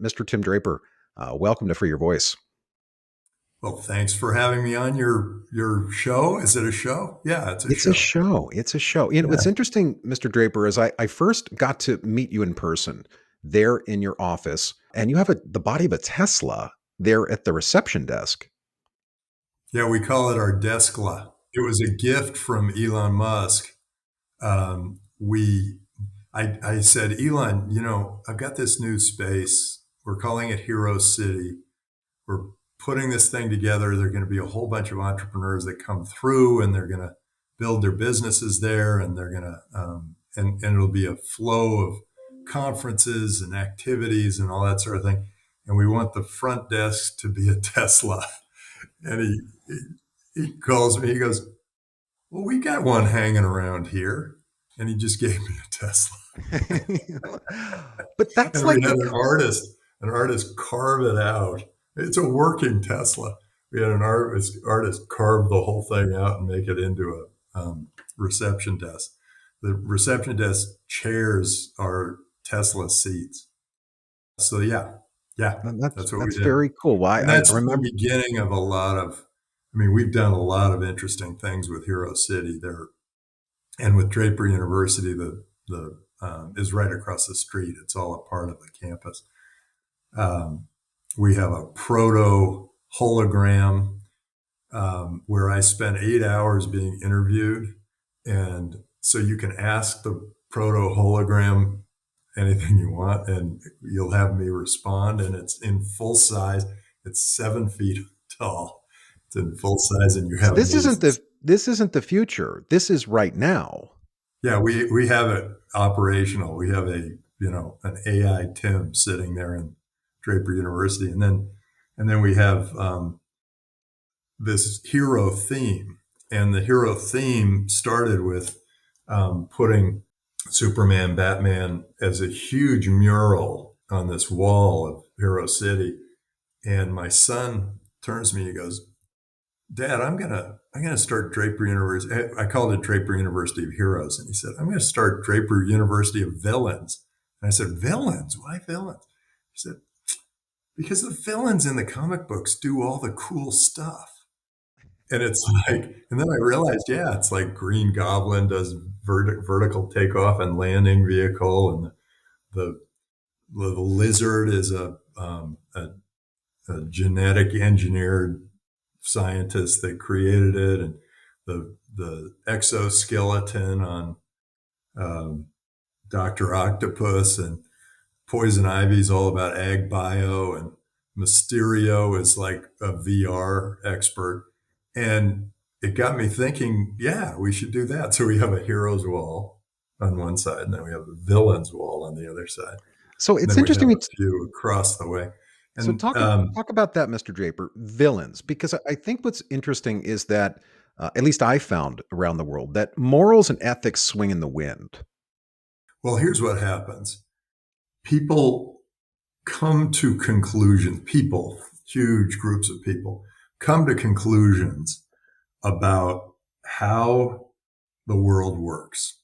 Mr. Tim Draper. Welcome to Free Your Voice. Well, thanks for having me on your show. Is it a show? Yeah, it's a It's a show. show. It's a show. What's Yeah. interesting, Mr. Draper, is I first got to meet you in person there in your office, and you have the body of a Tesla there at the reception desk. Yeah, we call it our deskla. It was a gift from Elon Musk. We I said, Elon, I've got this new space. We're calling it Hero City. We're putting this thing together. There are going to be a whole bunch of entrepreneurs that come through and they're going to build their businesses there and they're going to and it'll be a flow of conferences and activities and all that sort of thing. And we want the front desk to be a Tesla. And he calls me, he goes, well, we got one hanging around here. And he just gave me a Tesla. But that's And we like had the an artist carve it out. It's a working Tesla. We had an artist carve the whole thing out and make it into a reception desk. The reception desk chairs are Tesla seats. So yeah, that's that's what we that's did, very cool. Well, and I that's the remember. beginning of a lot of. I mean, we've done a lot of interesting things with Hero City there, and with Draper University, the is right across the street. It's all a part of the campus. Um, we have a Proto Hologram where I spent 8 hours being interviewed. And so you can ask the Proto Hologram anything you want, and you'll have me respond. And it's in full size, it's 7 feet tall. It's in full size, and you So have me. this isn't the future. This is right now. Yeah, we have it operational. We have an AI Tim sitting there in Draper University, and then we have this hero theme, and the hero theme started with putting Superman, Batman as a huge mural on this wall of Hero City, and my son turns to me and he goes, Dad, I'm gonna start Draper University. I called it Draper University of Heroes, and he said, I'm gonna start Draper University of Villains. And I said, Villains? Why villains? He said, because the villains in the comic books do all the cool stuff. And it's like, and then I realized, yeah, it's like Green Goblin does vertical takeoff and landing vehicle, and the the lizard is a genetic engineered scientists that created it, and the exoskeleton on Doctor Octopus, and Poison Ivy's all about ag bio, and Mysterio is like a VR expert, and it got me thinking, yeah, we should do that. So we have a heroes wall on one side, and then we have a villains wall on the other side, So and it's then we have interesting. a few across the way, So and talk about that, Mr. Draper, villains, because I think what's interesting is that at least I found around the world that morals and ethics swing in the wind. well, here's what happens. People come to conclusions, people, huge groups of people, come to conclusions about how the world works.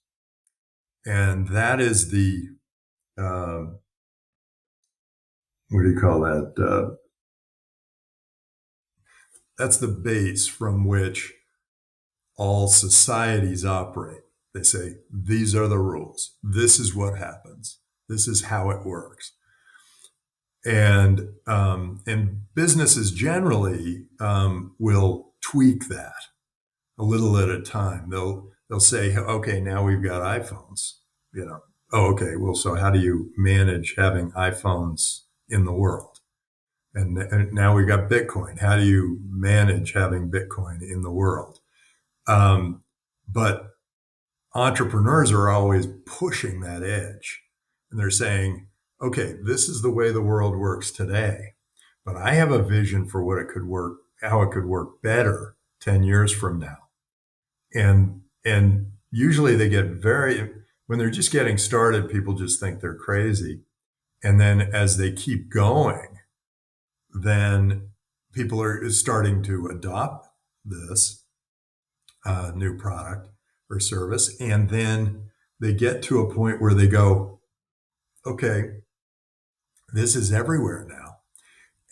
And that is uh, what do you call that? That's the base from which all societies operate. They say, these are the rules. This is what happens. This is how it works. And businesses generally will tweak that a little at a time. They'll say, okay, now we've got iPhones. Oh, okay. Well, so how do you manage having iPhones in the world? And now we've got Bitcoin. How do you manage having Bitcoin in the world? But entrepreneurs are always pushing that edge, and they're saying, okay, this is the way the world works today, but I have a vision for what it could work, how it could work better 10 years from now. And usually they get very, when they're just getting started, people just think they're crazy. And then as they keep going, then people are starting to adopt this new product or service. And then they get to a point where they go, okay, This is everywhere now.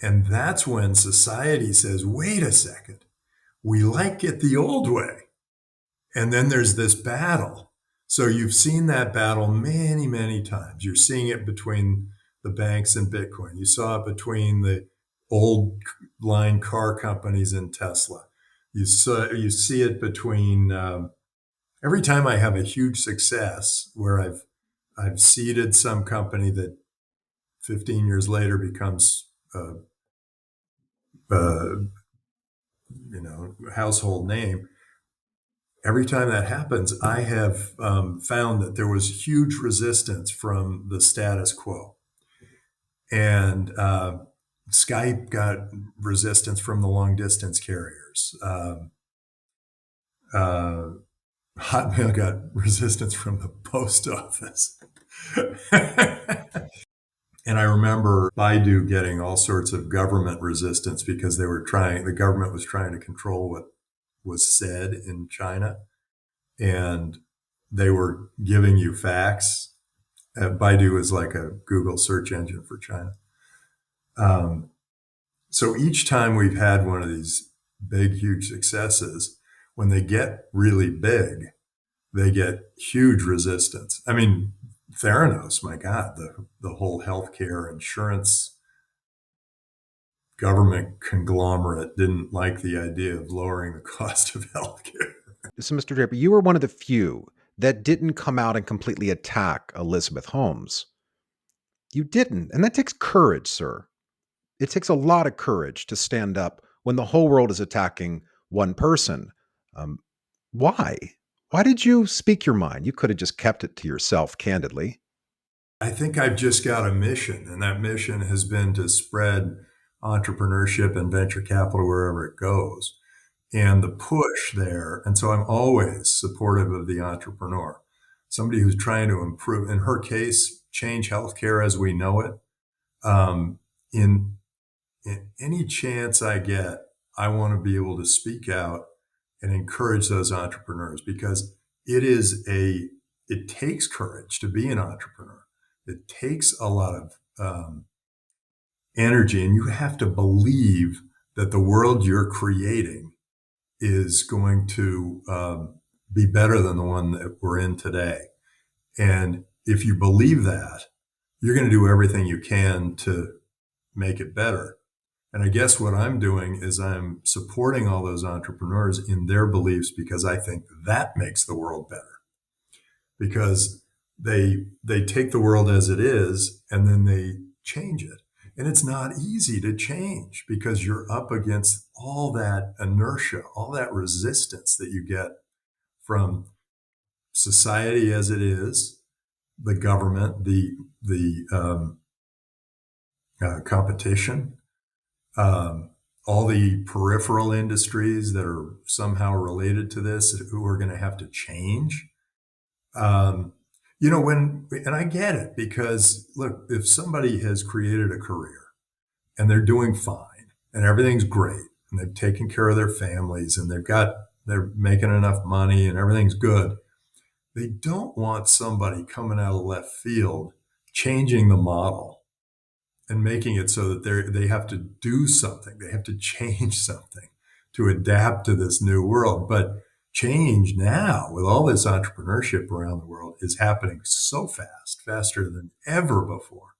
And that's when society says, wait a second, we like it the old way. And then there's this battle. So you've seen that battle many, many times. You're seeing it between the banks and Bitcoin. You saw it between the old line car companies and Tesla. You see it between every time I have a huge success where I've seeded some company that 15 years later becomes a household name. Every time that happens, I have found that there was huge resistance from the status quo. And Skype got resistance from the long distance carriers. Uh, Hotmail got resistance from the post office. And I remember Baidu getting all sorts of government resistance because the government was trying to control what was said in China. And they were giving you facts. Baidu is like a Google search engine for China. Um, so each time we've had one of these big, huge successes, when they get really big, they get huge resistance. I mean, Theranos, my God, the whole healthcare insurance government conglomerate didn't like the idea of lowering the cost of healthcare. So, Mr. Draper, you were one of the few that didn't come out and completely attack Elizabeth Holmes. You didn't. And that takes courage, sir. It takes a lot of courage to stand up when the whole world is attacking one person. Um, why? Why did you speak your mind? You could have just kept it to yourself, candidly. I think I've just got a mission, and that mission has been to spread entrepreneurship and venture capital wherever it goes. And the push there. And so I'm always supportive of the entrepreneur, somebody who's trying to improve, in her case, change healthcare as we know it. Um, in, in any chance I get, I want to be able to speak out and encourage those entrepreneurs because it takes courage to be an entrepreneur. It takes a lot of energy, and you have to believe that the world you're creating is going to be better than the one that we're in today. And if you believe that, you're going to do everything you can to make it better. And I guess what I'm doing is I'm supporting all those entrepreneurs in their beliefs because I think that makes the world better. Because they take the world as it is and then they change it. And it's not easy to change because you're up against all that inertia, all that resistance that you get from society as it is, the government, the competition, um, all the peripheral industries that are somehow related to this who are going to have to change. Um, and I get it because look, if somebody has created a career and they're doing fine and everything's great and they've taken care of their families and they're making enough money and everything's good, they don't want somebody coming out of left field changing the model and making it so that they have to do something. They have to change something to adapt to this new world. But change now with all this entrepreneurship around the world is happening so fast, faster than ever before.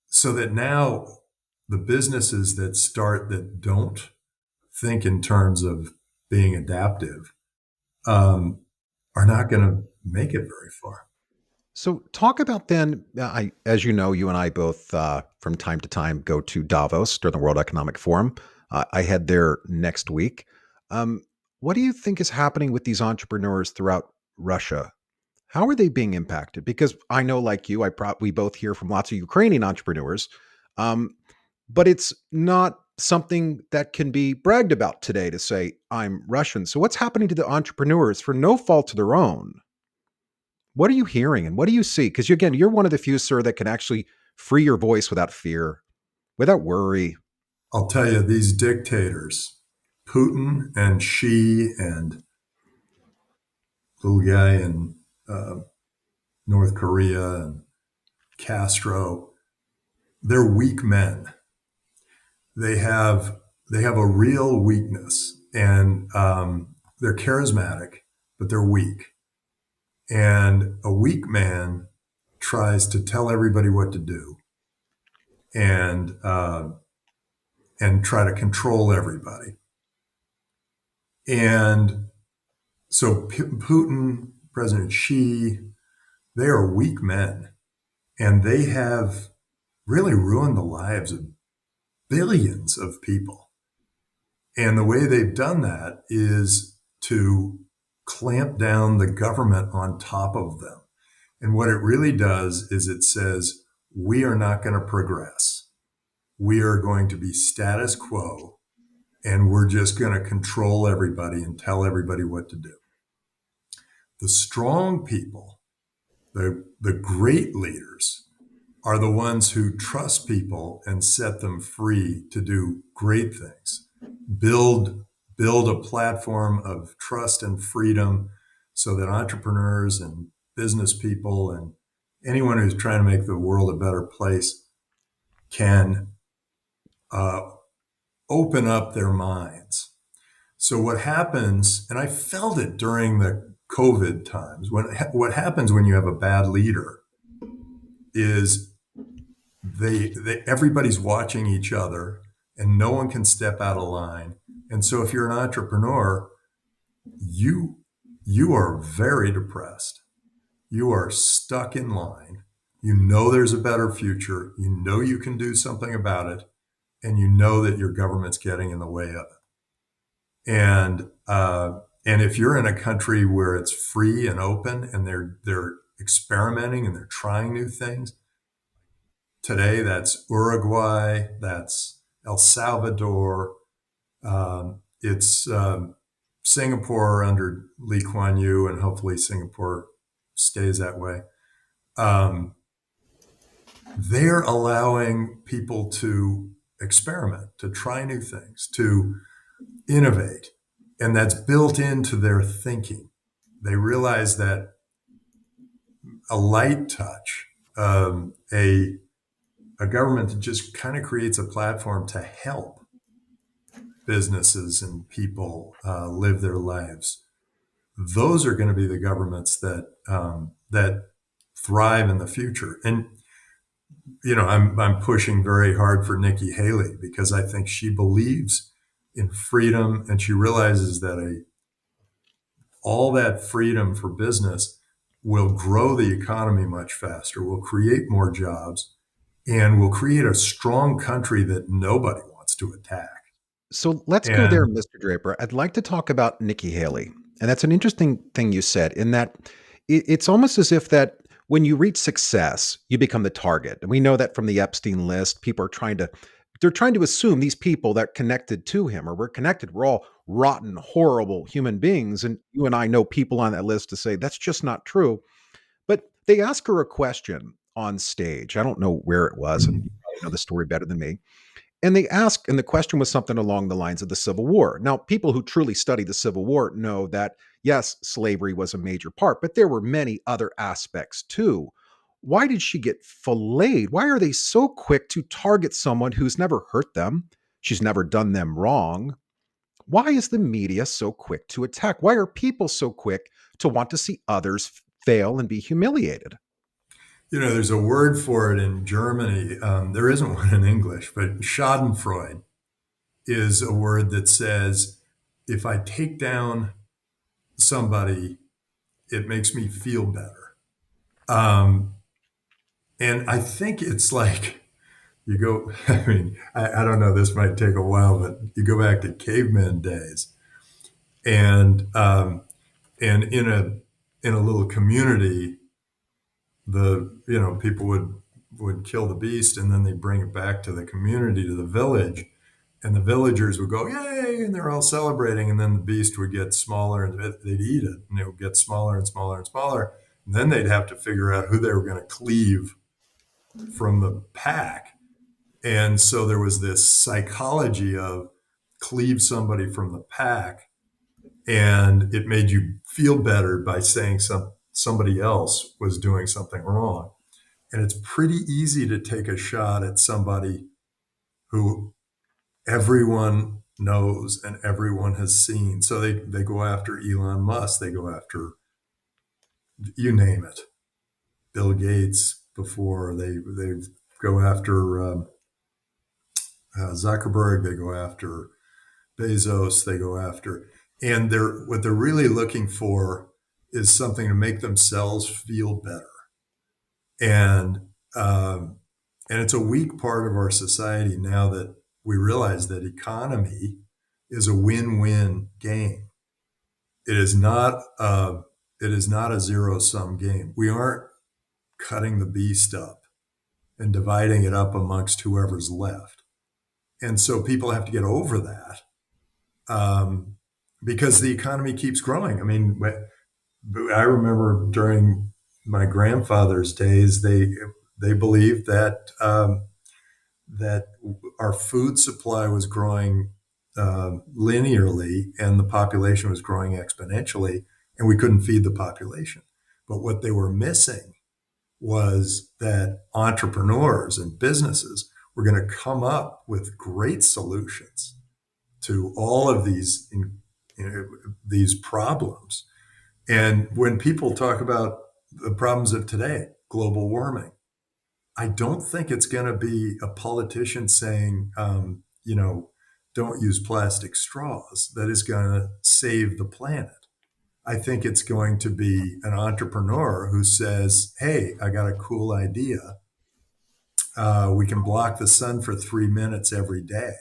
So that now the businesses that don't think in terms of being adaptive um, are not going to make it very far. So, talk about then. As you know, you and I both, from time to time, go to Davos during the World Economic Forum. I head there next week. Um, what do you think is happening with these entrepreneurs throughout Russia? How are they being impacted? Because I know, like you, we both hear from lots of Ukrainian entrepreneurs, um, but it's not something that can be bragged about today to say I'm Russian. So, what's happening to the entrepreneurs for no fault of their own? What are you hearing and what do you see? Because again, you're one of the few, sir, that can actually free your voice without fear, without worry. I'll tell you, these dictators, Putin and Xi and little guy in uh, North Korea and Castro, they're weak men. They have they have a real weakness, and they're charismatic, but they're weak. And a weak man tries to tell everybody what to do, and try to control everybody. And so Putin, President Xi, they are weak men, and they have really ruined the lives of billions of people. And the way they've done that is to clamp down the government on top of them. And what it really does is it says, we are not going to progress. We are going to be status quo, and we're just going to control everybody and tell everybody what to do. The strong people, the great leaders, are the ones who trust people and set them free to do great things. Build a platform of trust and freedom so that entrepreneurs and business people and anyone who's trying to make the world a better place can uh, open up their minds. So what happens, and I felt it during the COVID times, what happens when you have a bad leader is everybody's watching each other and no one can step out of line. And so if you're an entrepreneur, you you are very depressed. You are stuck in line. You know there's a better future. You know you can do something about it, and you know that your government's getting in the way of it. And if you're in a country where it's free and open, and they're experimenting and they're trying new things, today that's Uruguay, that's El Salvador, it's Singapore under Lee Kuan Yew, and hopefully Singapore stays that way. Um, they're allowing people to experiment, to try new things, to innovate. And that's built into their thinking. They realize that a light touch, a government that just kind of creates a platform to help businesses and people live their lives, those are going to be the governments that thrive in the future. And I'm pushing very hard for Nikki Haley because I think she believes in freedom, and she realizes that all that freedom for business will grow the economy much faster, will create more jobs, and will create a strong country that nobody wants to attack. So let's go there, And Mr. Draper. I'd like to talk about Nikki Haley. And that's an interesting thing you said, in that it's almost as if that when you reach success, you become the target. And we know that from the Epstein list, people are they're trying to assume these people that connected to him, or we're connected, we're all rotten, horrible human beings. And you and I know people on that list to say that's just not true. But they ask her a question on stage. I don't know where it was, and you probably know the story better than me. And they ask, and the question was something along the lines of the Civil War. Now, people who truly study the Civil War know that, yes, slavery was a major part, but there were many other aspects too. Why did she get filleted? Why are they so quick to target someone who's never hurt them? She's never done them wrong. Why is the media so quick to attack? Why are people so quick to want to see others fail and be humiliated? there's a word for it in Germany. There isn't one in English, but Schadenfreude is a word that says, if I take down somebody, it makes me feel better. Um, and I think it's like you go, I mean, I don't know, this might take a while, but you go back to caveman days, and and in a little community, people would kill the beast, and then they bring it back to the community, to the village, and the villagers would go yay, and they're all celebrating, and then the beast would get smaller, and they'd eat it, and it would get smaller and smaller and smaller, and then they'd have to figure out who they were going to cleave from the pack. And so there was this psychology of cleave somebody from the pack, and it made you feel better by saying somebody else was doing something wrong. And it's pretty easy to take a shot at somebody who everyone knows and everyone has seen. So they go after Elon Musk, they go after, you name it, Bill Gates before, they go after Zuckerberg, they go after Bezos, they go after, and what they're really looking for is something to make themselves feel better. And and it's a weak part of our society now that we realize that economy is a win-win game. It is not a zero-sum game. We aren't cutting the beast up and dividing it up amongst whoever's left. And so people have to get over that, um, because the economy keeps growing. I mean, I remember during my grandfather's days, they believed that that our food supply was growing linearly and the population was growing exponentially, and we couldn't feed the population. But what they were missing was that entrepreneurs and businesses were going to come up with great solutions to all of these problems. And when people talk about the problems of today, global warming, I don't think it's going to be a politician saying, don't use plastic straws that is going to save the planet. I think it's going to be an entrepreneur who says, hey, I got a cool idea. We can block the sun for 3 minutes every day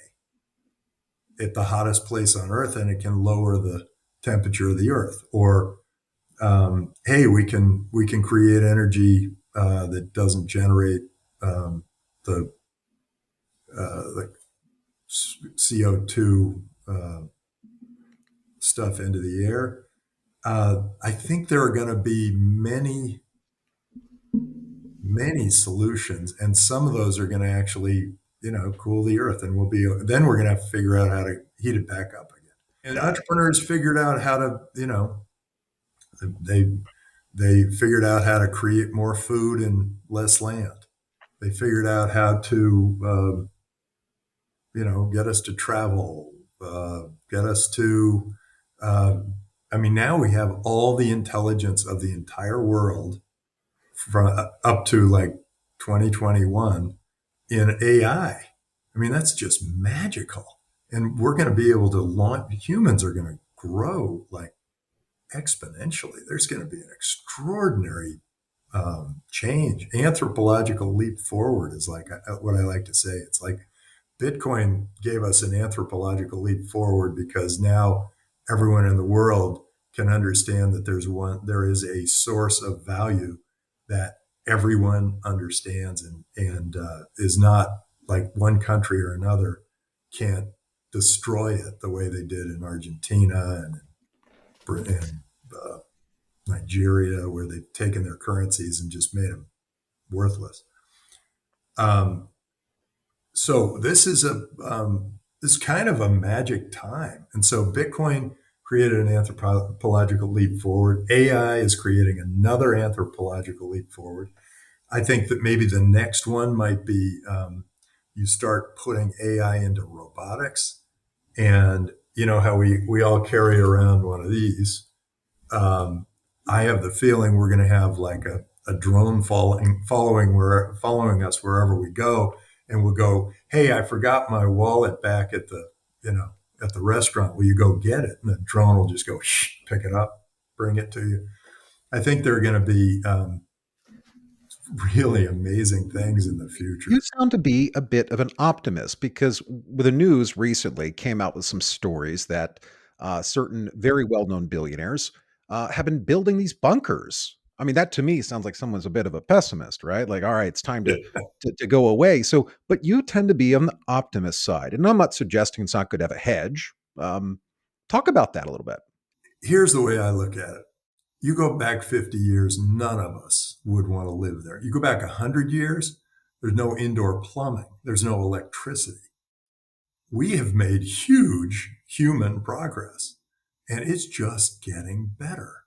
at the hottest place on earth, and it can lower the temperature of the earth. Or, hey, we can create energy that doesn't generate the like CO2 stuff into the air. I think there are going to be many solutions, and some of those are going to actually, cool the earth, and then we're going to have to figure out how to heat it back up again. And entrepreneurs figured out how to, they they figured out how to create more food and less land. They figured out how to, get us to travel, get us to. Uh, I mean, now we have all the intelligence of the entire world from up to like 2021 in AI. I mean, that's just magical. And we're going to be able to launch, humans are going to grow like exponentially. There's going to be an extraordinary change. Anthropological leap forward is like what I like to say. It's like Bitcoin gave us an anthropological leap forward because now everyone in the world can understand that there is a source of value that everyone understands, and is not like one country or another can't destroy it the way they did in Argentina and Nigeria, where they've taken their currencies and just made them worthless. Um, so this is kind of a magic time, and so Bitcoin created an anthropological leap forward. AI is creating another anthropological leap forward. I think that maybe the next one might be, you start putting AI into robotics, and you know how we all carry around one of these. um, I have the feeling we're going to have like a drone following us wherever we go, and we'll go, "Hey, I forgot my wallet back at the at the restaurant. Will you go get it?" And the drone will just go, "Shh, pick it up, bring it to you." I think there are going to be really amazing things in the You future. sound to be a bit of an optimist because the news recently came out with some stories that certain very well known billionaires have been building these bunkers. I mean, that to me sounds like someone's a bit of a pessimist, right? Like, all right, it's time to go away. So, but you tend to be on the optimist side. And I'm not suggesting it's not good to have a hedge. Talk about that a little bit. Here's the way I look at it. You go back 50 years, none of us would want to live there. You go back 100 years, there's no indoor plumbing, there's no electricity. We have made huge human progress, and it's just getting better.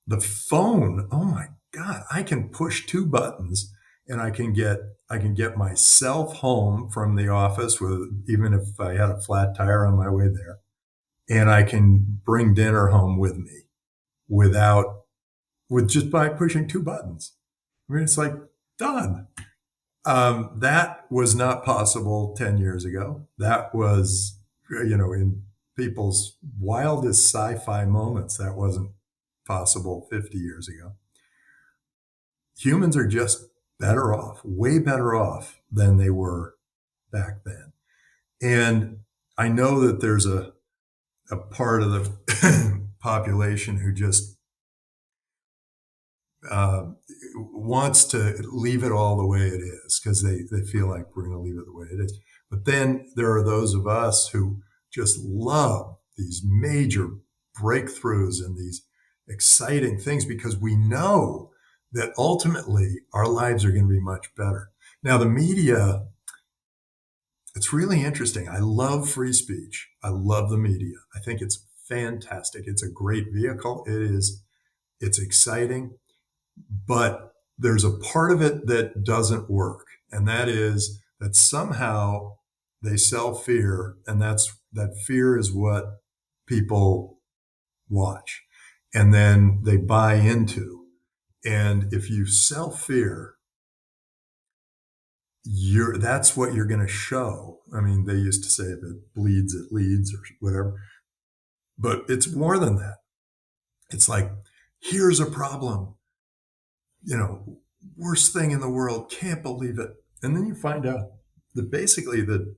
The phone, oh my God, I can push two buttons and I can get myself home from the office with even if I had a flat tire on my way there, and I can bring dinner home with me without with just by pushing two buttons. I mean, it's like done. That was not possible 10 years ago. That was, in people's wildest sci-fi moments, that wasn't possible 50 years ago. Humans are just better off, way better off than they were back then. And I know that there's a part of the population who just uh, wants to leave it all the way it is because they feel like we're going to leave it the way it is. But then there are those of us who just love these major breakthroughs and these exciting things because we know that ultimately our lives are going to be much better. Now, the media, it's really interesting. I love free speech. I love the media. I think it's fantastic. It's a great vehicle. It's exciting, but there's a part of it that doesn't work. And that is that somehow they sell fear, and that fear is what people watch. And then they buy into. And if you sell fear, that's what you're going to show. I mean, they used to say if it bleeds, it leads, or whatever. But it's more than that. It's like, here's a problem, worst thing in the world, can't believe it. And then you find out that basically the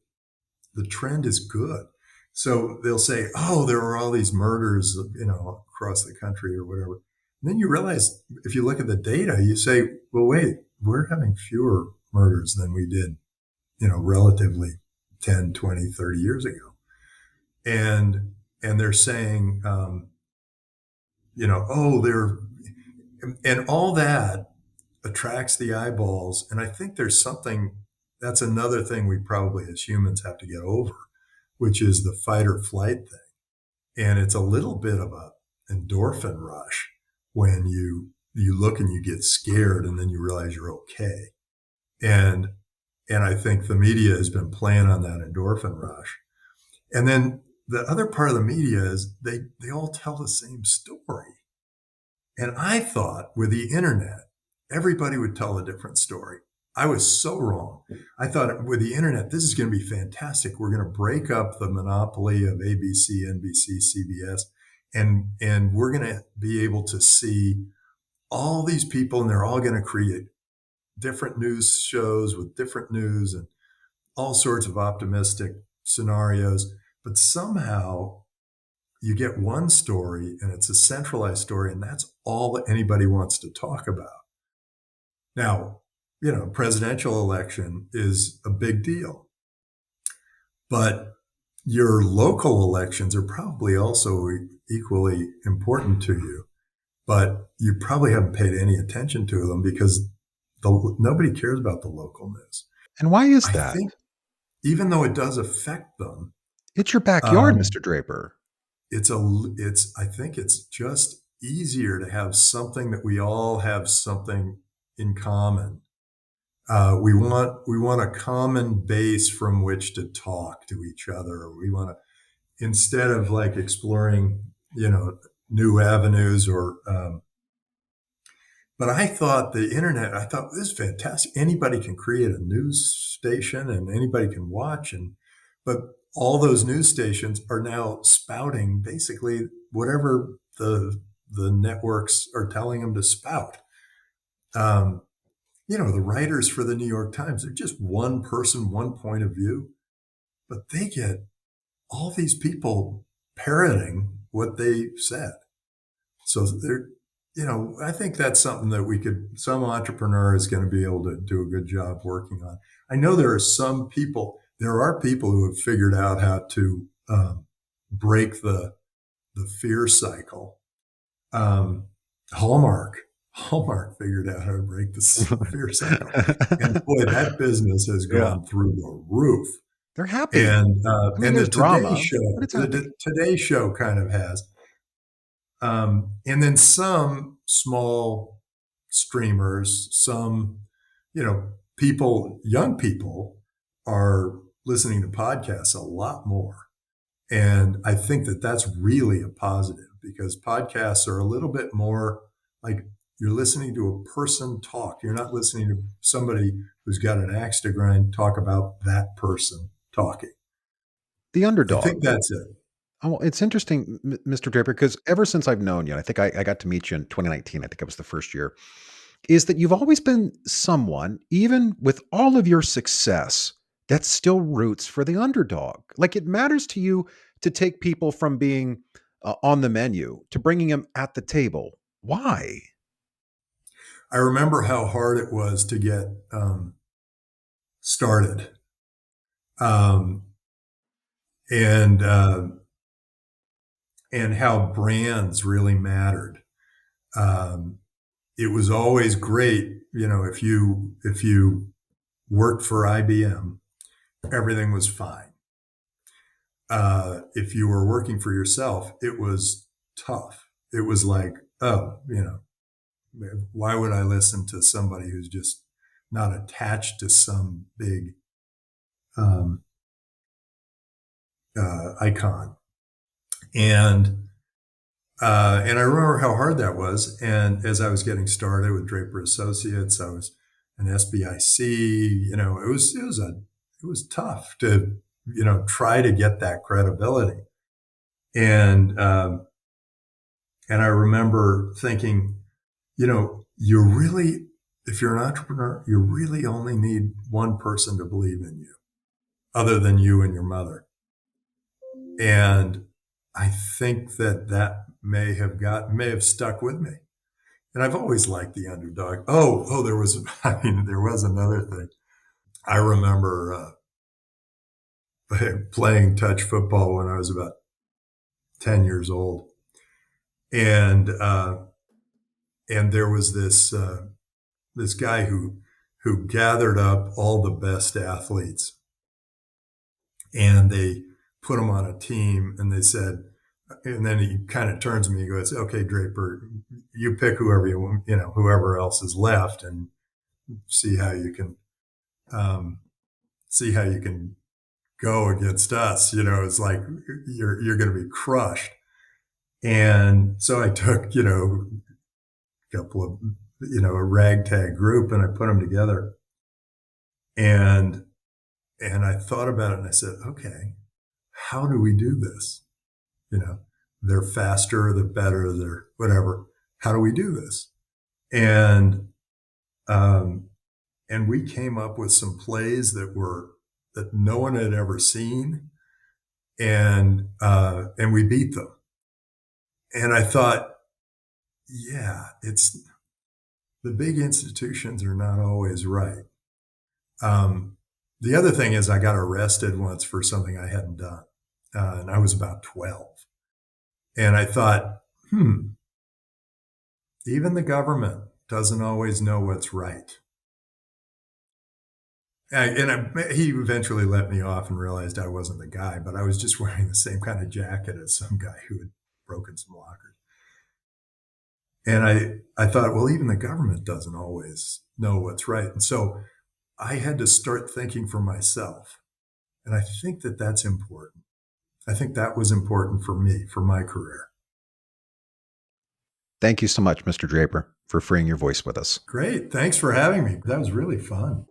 trend is good. So they'll say, oh, there were all these murders, across the country or whatever. And then you realize if you look at the data, you say, well, wait, we're having fewer murders than we did, relatively 10, 20, 30 years ago. And they're saying, oh, and all that attracts the eyeballs. And I think there's something that's another thing we probably as humans have to get over, which is the fight or flight thing. And it's a little bit of a endorphin rush when you look and you get scared and then you realize you're okay. And I think the media has been playing on that endorphin rush. And then the other part of the media is they all tell the same story. And I thought with the internet, everybody would tell a different story. I was so wrong. I thought with the internet, this is going to be fantastic. We're going to break up the monopoly of ABC, NBC, CBS, and we're going to be able to see all these people, and they're all going to create different news shows with different news and all sorts of optimistic scenarios. But somehow you get one story and it's a centralized story, and that's all that anybody wants to talk about. Now, presidential election is a big deal, but your local elections are probably also equally important to you, but you probably haven't paid any attention to them because nobody cares about the local news. And why is I that? think even though it does affect them, It's your backyard, um, Mr. Draper. I think it's just easier to have something that we all have something in common. We want a common base from which to talk to each other. We want to, instead of like exploring, new avenues but I thought the internet, I thought this is fantastic. Anybody can create a news station and anybody can watch. But all those news stations are now spouting basically whatever the networks are telling them to spout. Um, the writers for the New York Times, they're just one person, one point of view, but they get all these people parroting what they said. So they're, I think that's something that some entrepreneur is going to be able to do a good job working on. I know there are people who have figured out how to break the fear cycle. Um, Hallmark, Hallmark figured out how to break the fear cycle, and boy, that business has Yeah. gone through the roof. They're happy. And I mean, and there's the Today drama, but Show, it's happy. kind of has, and then some small streamers, some, people, young people are listening to podcasts a lot more. And I think that that's really a positive because podcasts are a little bit more like you're listening to a person talk. You're not listening to somebody who's got an axe to grind talk about that person talking. The I underdog. think that's it. Oh, well, it's interesting, Mr. Draper, because ever since I've known you, I think I got to meet you in 2019. I think it was the first year. Is that you've always been someone, even with all of your success, that still roots for the underdog. Like it matters to you to take people from being on the menu to bringing them at the table. Why? I remember how hard it was to get started. Um, and and how brands really mattered. Um, it was always great, if you worked for IBM, everything was fine. If you were working for yourself, it was tough. It was like, oh, why would I listen to somebody who's just not attached to some big um, icon? And and I remember how hard that was. And as I was getting started with Draper Associates, I was an SBIC. It was tough to try to get that credibility. And and I remember thinking, you really, if you're an entrepreneur, you really only need one person to believe in you, other than you and your mother. And I think that may have stuck with me. And I've always liked the underdog. There was, there was another thing. I remember playing touch football when I was about 10 years old. And, and there was this guy who gathered up all the best athletes and they put them on a team and they said, and then he kind of turns to me and goes, okay, Draper, you pick whoever you want, whoever else is left and see how you can, see how you can go against us. It's like, you're going to be crushed. And so I took, a couple of, a ragtag group and I put them together and, and I thought about it and I said, okay, how do we do this? They're faster, they're better, they're whatever. How do we do this? And um, and we came up with some plays that no one had ever seen, and we beat them. And I thought, yeah, it's the big institutions are not always right. The other thing is, I got arrested once for something I hadn't done, and I was about 12. And I thought, even the government doesn't always know what's right. He eventually let me off and realized I wasn't the guy, but I was just wearing the same kind of jacket as some guy who had broken some lockers. And I thought, well, even the government doesn't always know what's right. And so I had to start thinking for myself. And I think that that's important. I think that was important for me, for my career. Thank you so much, Mr. Draper, for freeing your voice with us. Great. Thanks for having me. That was really fun.